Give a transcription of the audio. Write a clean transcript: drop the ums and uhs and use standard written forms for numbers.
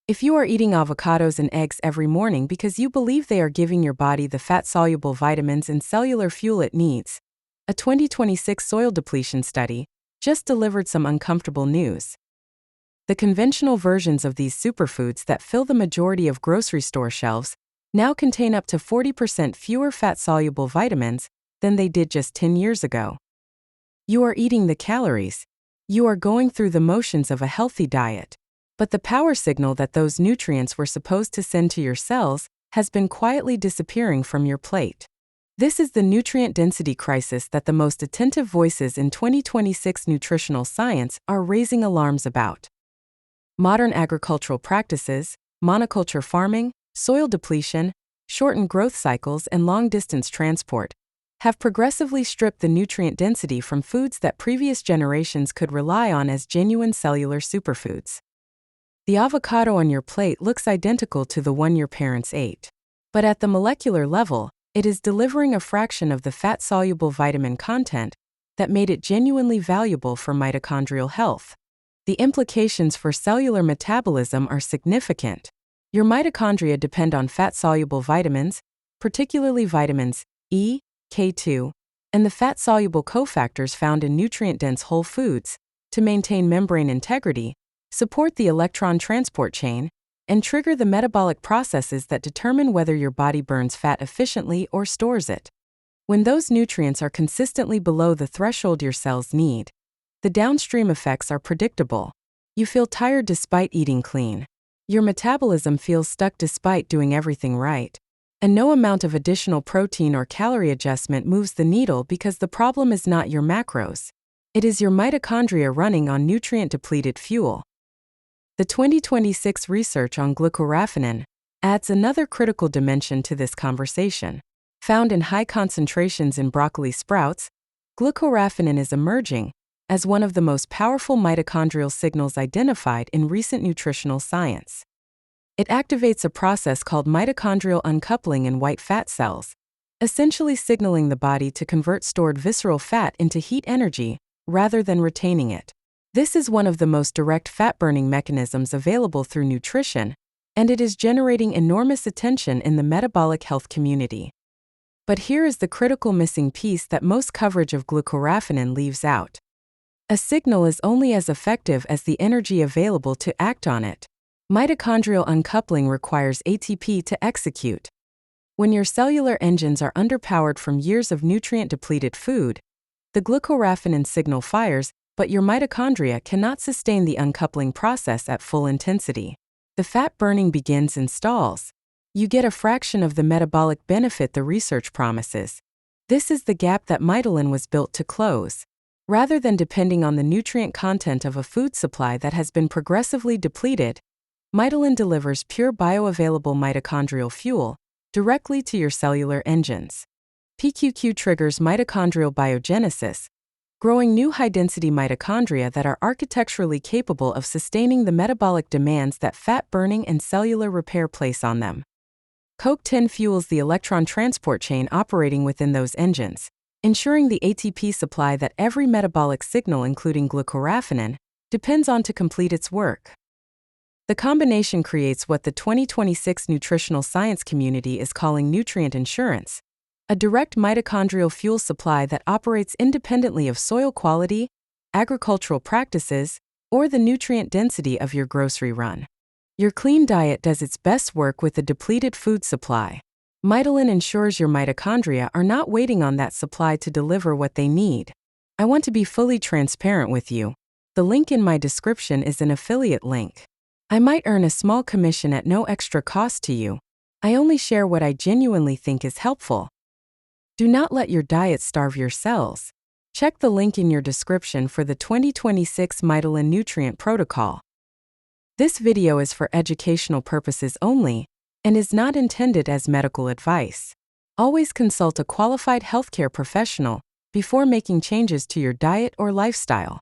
If you are eating avocados and eggs every morning because you believe they are giving your body the fat-soluble vitamins and cellular fuel it needs, a 2026 soil depletion study just delivered some uncomfortable news. The conventional versions of these superfoods that fill the majority of grocery store shelves now contain up to 40% fewer fat-soluble vitamins than they did just 10 years ago. You are eating the calories. You are going through the motions of a healthy diet. But the power signal that those nutrients were supposed to send to your cells has been quietly disappearing from your plate. This is the nutrient density crisis that the most attentive voices in 2026 nutritional science are raising alarms about. Modern agricultural practices, monoculture farming, soil depletion, shortened growth cycles, and long-distance transport have progressively stripped the nutrient density from foods that previous generations could rely on as genuine cellular superfoods. The avocado on your plate looks identical to the one your parents ate. But at the molecular level, it is delivering a fraction of the fat-soluble vitamin content that made it genuinely valuable for mitochondrial health. The implications for cellular metabolism are significant. Your mitochondria depend on fat-soluble vitamins, particularly vitamins E, K2, and the fat-soluble cofactors found in nutrient-dense whole foods, to maintain membrane integrity, support the electron transport chain, and trigger the metabolic processes that determine whether your body burns fat efficiently or stores it. When those nutrients are consistently below the threshold your cells need, the downstream effects are predictable. You feel tired despite eating clean. Your metabolism feels stuck despite doing everything right. And no amount of additional protein or calorie adjustment moves the needle because the problem is not your macros. It is your mitochondria running on nutrient-depleted fuel. The 2026 research on glucoraphanin adds another critical dimension to this conversation. Found in high concentrations in broccoli sprouts, glucoraphanin is emerging as one of the most powerful mitochondrial signals identified in recent nutritional science. It activates a process called mitochondrial uncoupling in white fat cells, essentially signaling the body to convert stored visceral fat into heat energy rather than retaining it. This is one of the most direct fat-burning mechanisms available through nutrition, and it is generating enormous attention in the metabolic health community. But here is the critical missing piece that most coverage of glucoraphanin leaves out. A signal is only as effective as the energy available to act on it. Mitochondrial uncoupling requires ATP to execute. When your cellular engines are underpowered from years of nutrient-depleted food, the glucoraphanin signal fires, but your mitochondria cannot sustain the uncoupling process at full intensity. The fat burning begins and stalls. You get a fraction of the metabolic benefit the research promises. This is the gap that Mitolyn was built to close. Rather than depending on the nutrient content of a food supply that has been progressively depleted, Mitolyn delivers pure bioavailable mitochondrial fuel directly to your cellular engines. PQQ triggers mitochondrial biogenesis, growing new high-density mitochondria that are architecturally capable of sustaining the metabolic demands that fat burning and cellular repair place on them. CoQ10 fuels the electron transport chain operating within those engines, ensuring the ATP supply that every metabolic signal, including glucoraphanin, depends on to complete its work. The combination creates what the 2026 nutritional science community is calling nutrient insurance, a direct mitochondrial fuel supply that operates independently of soil quality, agricultural practices, or the nutrient density of your grocery run. Your clean diet does its best work with a depleted food supply. Mitolyn ensures your mitochondria are not waiting on that supply to deliver what they need. I want to be fully transparent with you. The link in my description is an affiliate link. I might earn a small commission at no extra cost to you. I only share what I genuinely think is helpful. Do not let your diet starve your cells. Check the link in your description for the 2026 Mitolyn Nutrient Protocol. This video is for educational purposes only and is not intended as medical advice. Always consult a qualified healthcare professional before making changes to your diet or lifestyle.